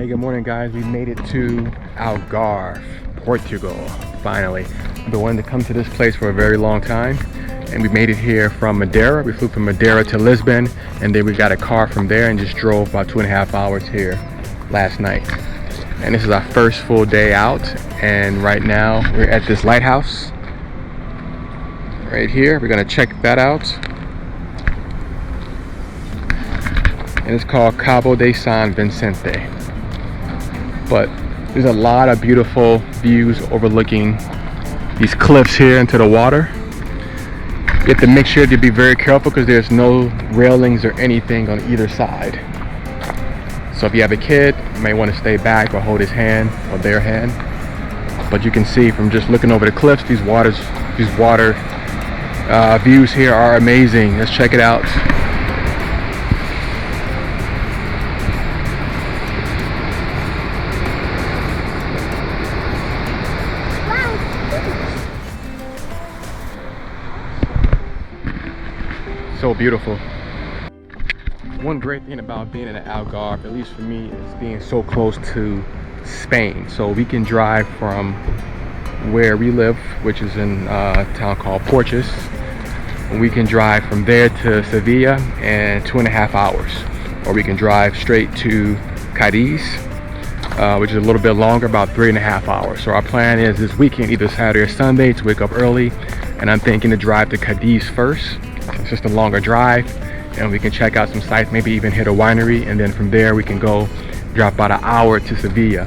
Hey, good morning guys. We made it to Algarve, Portugal, finally. I've been wanting to come to this place for a very long time, and we made it here from Madeira. We flew from Madeira to Lisbon, and then we got a car from there and just drove about 2.5 hours here last night. And this is our first full day out, and right now we're at this lighthouse right here. We're gonna check that out. And it's called Cabo de San Vicente. But there's a lot of beautiful views overlooking these cliffs here into the water. You have to make sure to be very careful because there's no railings or anything on either side. So if you have a kid, you may want to stay back or hold his hand or their hand. But you can see from just looking over the cliffs, these water views here are amazing. Let's check it out. So beautiful. One great thing about being in the Algarve, at least for me, is being so close to Spain. So we can drive from where we live, which is in a town called Portugal. We can drive from there to Sevilla in 2.5 hours. Or we can drive straight to Cadiz, which is a little bit longer, about 3.5 hours. So our plan is this weekend, either Saturday or Sunday, to wake up early. And I'm thinking to drive to Cadiz first. It's just a longer drive, and we can check out some sites, maybe even hit a winery, and then from there we can go drop about an hour to Sevilla,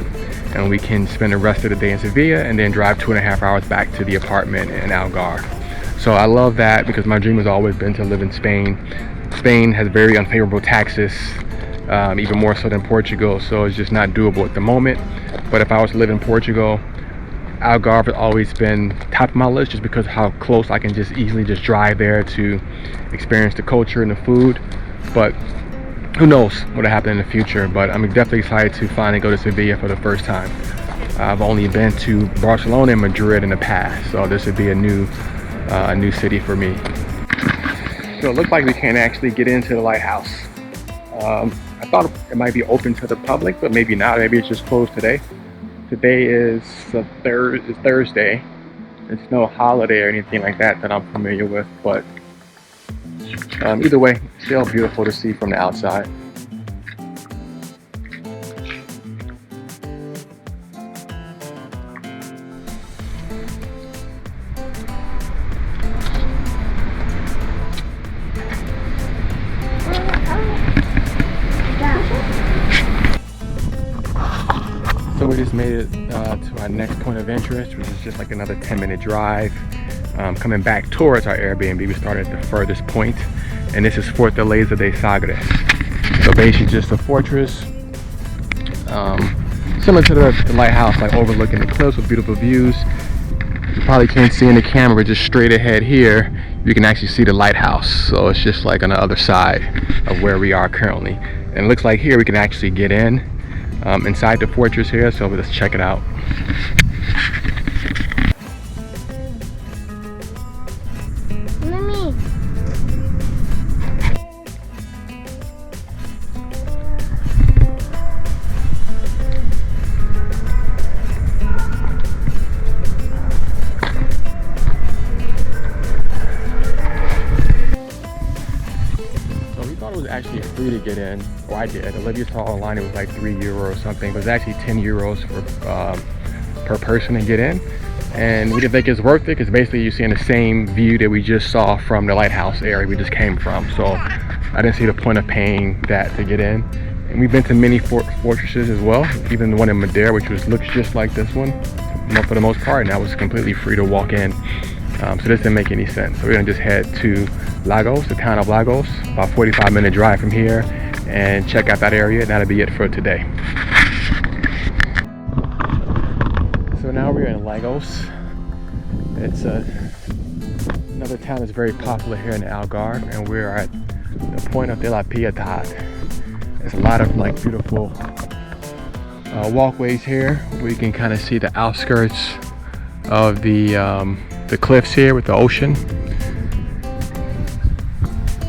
and we can spend the rest of the day in Sevilla and then drive 2.5 hours back to the apartment in Algarve. So I love that because my dream has always been to live in Spain. Spain has very unfavorable taxes, even more so than Portugal, so it's just not doable at the moment. But if I was to live in Portugal, Algarve has always been top of my list just because of how close I can just easily just drive there to experience the culture and the food. But who knows what'll happen in the future. But I'm definitely excited to finally go to Sevilla for the first time. I've only been to Barcelona and Madrid in the past, so this would be a new city for me. So it looks like we can't actually get into the lighthouse. I thought it might be open to the public, but maybe not. Maybe it's just closed today. Today is Thursday. It's no holiday or anything like that I'm familiar with, but either way, still beautiful to see from the outside. So we just made it to our next point of interest, which is just like another 10-minute drive. Coming back towards our Airbnb, we started at the furthest point, and this is Fortaleza de Sagres. So basically just a fortress, similar to the lighthouse, like overlooking the cliffs with beautiful views. You probably can't see in the camera, but just straight ahead here, you can actually see the lighthouse. So it's just like on the other side of where we are currently. And it looks like here we can actually get in inside the fortress here, so let's check it out. Mommy. So we thought it was actually free to get in, or I did. Olivia saw online it was like €3 or something, but it was actually €10 per person to get in. And we didn't think it's worth it because basically you're seeing the same view that we just saw from the lighthouse area we just came from. So I didn't see the point of paying that to get in. And we've been to many fortresses as well, even the one in Madeira, which looks just like this one, for the most part, and that was completely free to walk in. So this didn't make any sense. So we're gonna just head to Lagos, the town of Lagos, about 45-minute drive from here, and check out that area, and that'll be it for today. So now we're in Lagos. It's another town that's very popular here in the Algarve, and we're at the point of De La Piedad. There's a lot of like beautiful walkways here where you can kind of see the outskirts of the cliffs here with the ocean.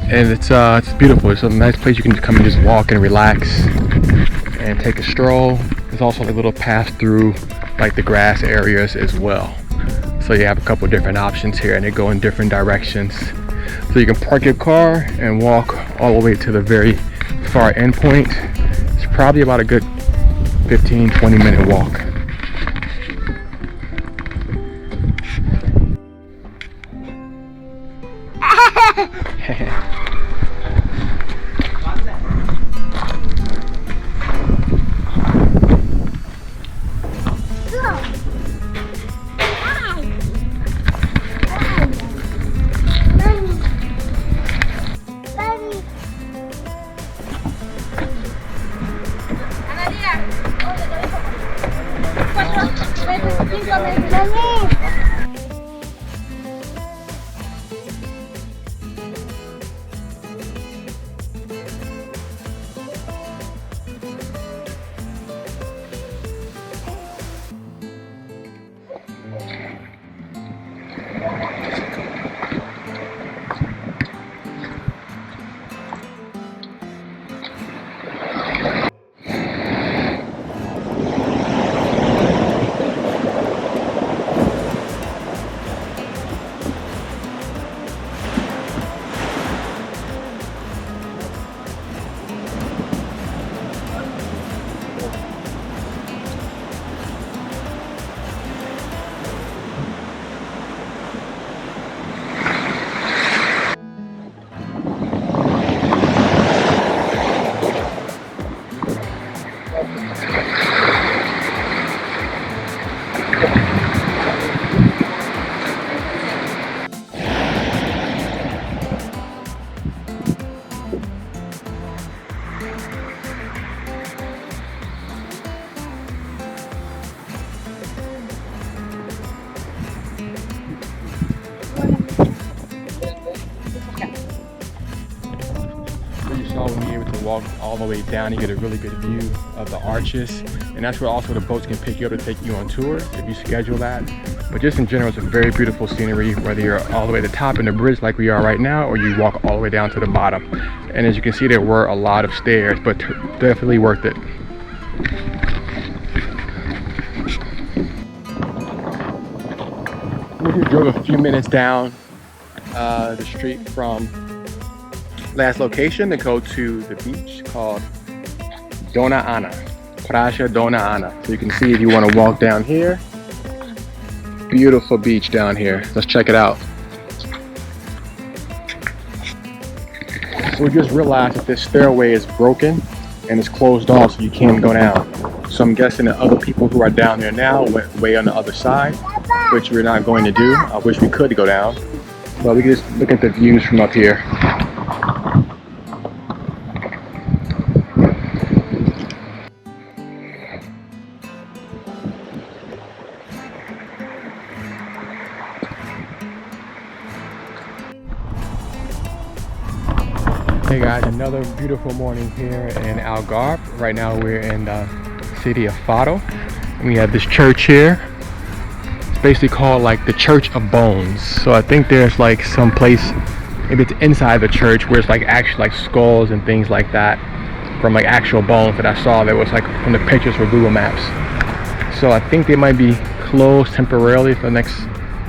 and it's beautiful. It's a nice place you can come and just walk and relax and take a stroll. There's also like little paths through like the grass areas as well. So you have a couple different options here, and they go in different directions. So you can park your car and walk all the way to the very far end point. It's probably about a good 15-20 minute walk. When you're able to walk all the way down, you get a really good view of the arches, and that's where also the boats can pick you up to take you on tour if you schedule that. But just in general, it's a very beautiful scenery, whether you're all the way to the top in the bridge like we are right now, or you walk all the way down to the bottom. And as you can see, there were a lot of stairs, but definitely worth it. We drove a few minutes down the street from last location to go to the beach called Dona Ana, Praia Dona Ana. So you can see if you want to walk down here. Beautiful beach down here. Let's check it out. So we just realized that this stairway is broken and it's closed off, so you can't go down. So I'm guessing that other people who are down there now went way on the other side, which we're not going to do. I wish we could go down, but we can just look at the views from up here. Hey guys, another beautiful morning here in Algarve. Right now we're in the city of Faro. We have this church here. It's basically called like the Church of Bones. So I think there's like some place, maybe it's inside the church, where it's like actually like skulls and things like that from like actual bones that I saw that was like from the pictures for Google Maps. So I think they might be closed temporarily for the next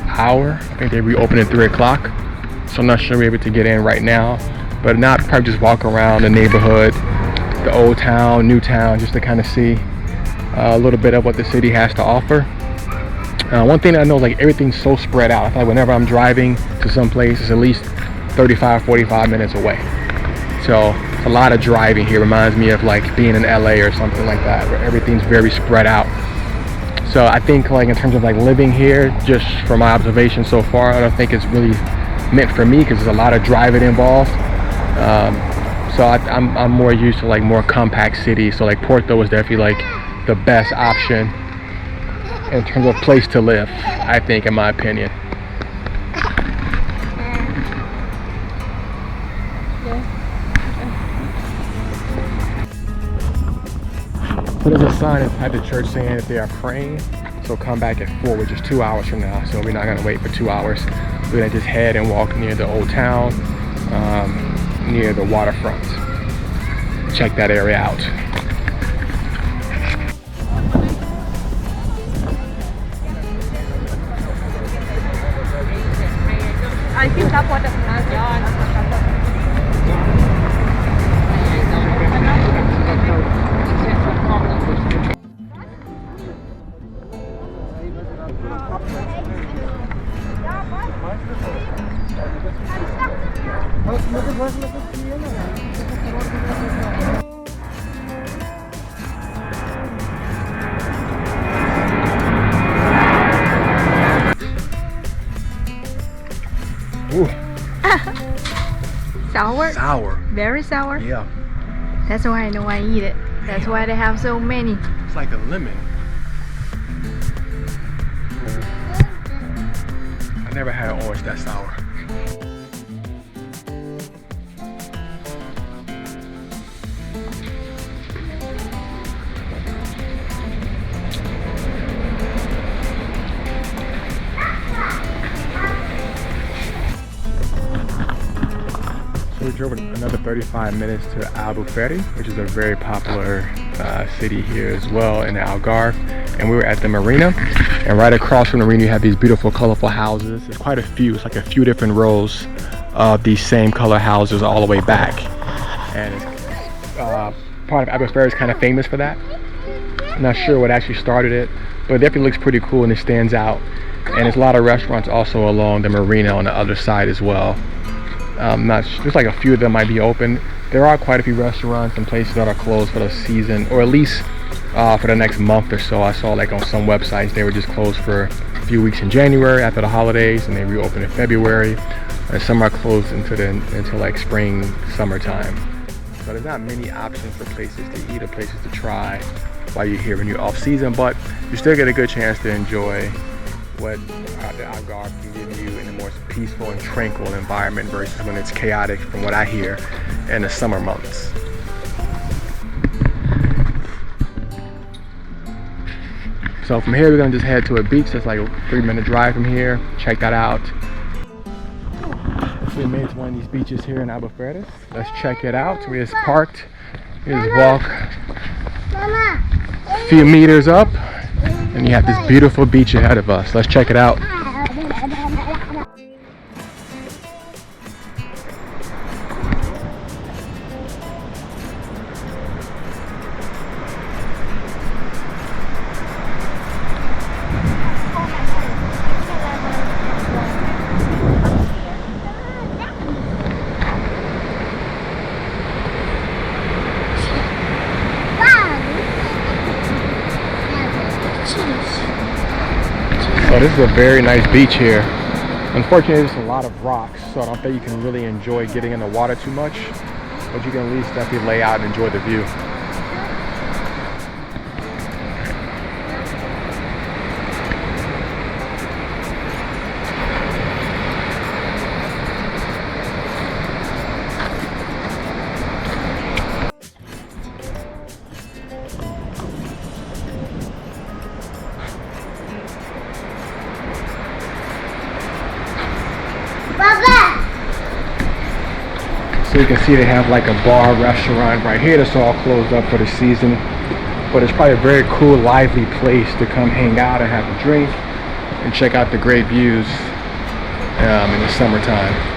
hour. I think they reopen at 3 o'clock. So I'm not sure we're able to get in right now. But not probably just walk around the neighborhood, the old town, new town, just to kind of see a little bit of what the city has to offer. One thing I know, like everything's so spread out. I feel like whenever I'm driving to some place, it's at least 35-45 minutes away. So it's a lot of driving here. Reminds me of like being in LA or something like that, where everything's very spread out. So I think like in terms of like living here, just from my observation so far, I don't think it's really meant for me because there's a lot of driving involved. So I'm more used to like more compact cities. So like Porto is definitely like the best option in terms of place to live, I think, in my opinion. So there's a sign inside the church saying that they are praying. So come back at 4, which is 2 hours from now. So we're not gonna wait for 2 hours. We're gonna just head and walk near the old town. near the waterfront. Check that area out. Ooh. Sour? Sour. Very sour? Yeah. That's why I know I eat it. That's why they have so many. It's like a lemon. I never had an orange that sour. We drove another 35 minutes to Albufeira, which is a very popular city here as well in the Algarve. And we were at the marina, and right across from the marina you have these beautiful colorful houses. There's quite a few, it's like a few different rows of these same color houses all the way back. And it's, part of Albufeira is kind of famous for that. I'm not sure what actually started it, but it definitely looks pretty cool and it stands out. And there's a lot of restaurants also along the marina on the other side as well. There's like a few of them might be open. There are quite a few restaurants and places that are closed for the season, or at least for the next month or so. I saw like on some websites they were just closed for a few weeks in January after the holidays, and they reopen in February. And some are closed until like spring, summertime. So there's not many options for places to eat or places to try while you're here when you're off season, but you still get a good chance to enjoy what the Algarve can give you in a more peaceful and tranquil environment versus when it's chaotic, from what I hear, in the summer months. So from here we're gonna just head to a beach that's like a 3-minute drive from here. Check that out. So we made it to one of these beaches here in Albufeira. Let's check it out. We just parked. We just walk a few meters up, and you have this beautiful beach ahead of us. Let's check it out. So this is a very nice beach here. Unfortunately, there's a lot of rocks, so I don't think you can really enjoy getting in the water too much, but you can at least definitely lay out and enjoy the view. So you can see they have like a bar restaurant right here that's all closed up for the season, but it's probably a very cool, lively place to come hang out and have a drink and check out the great views in the summertime.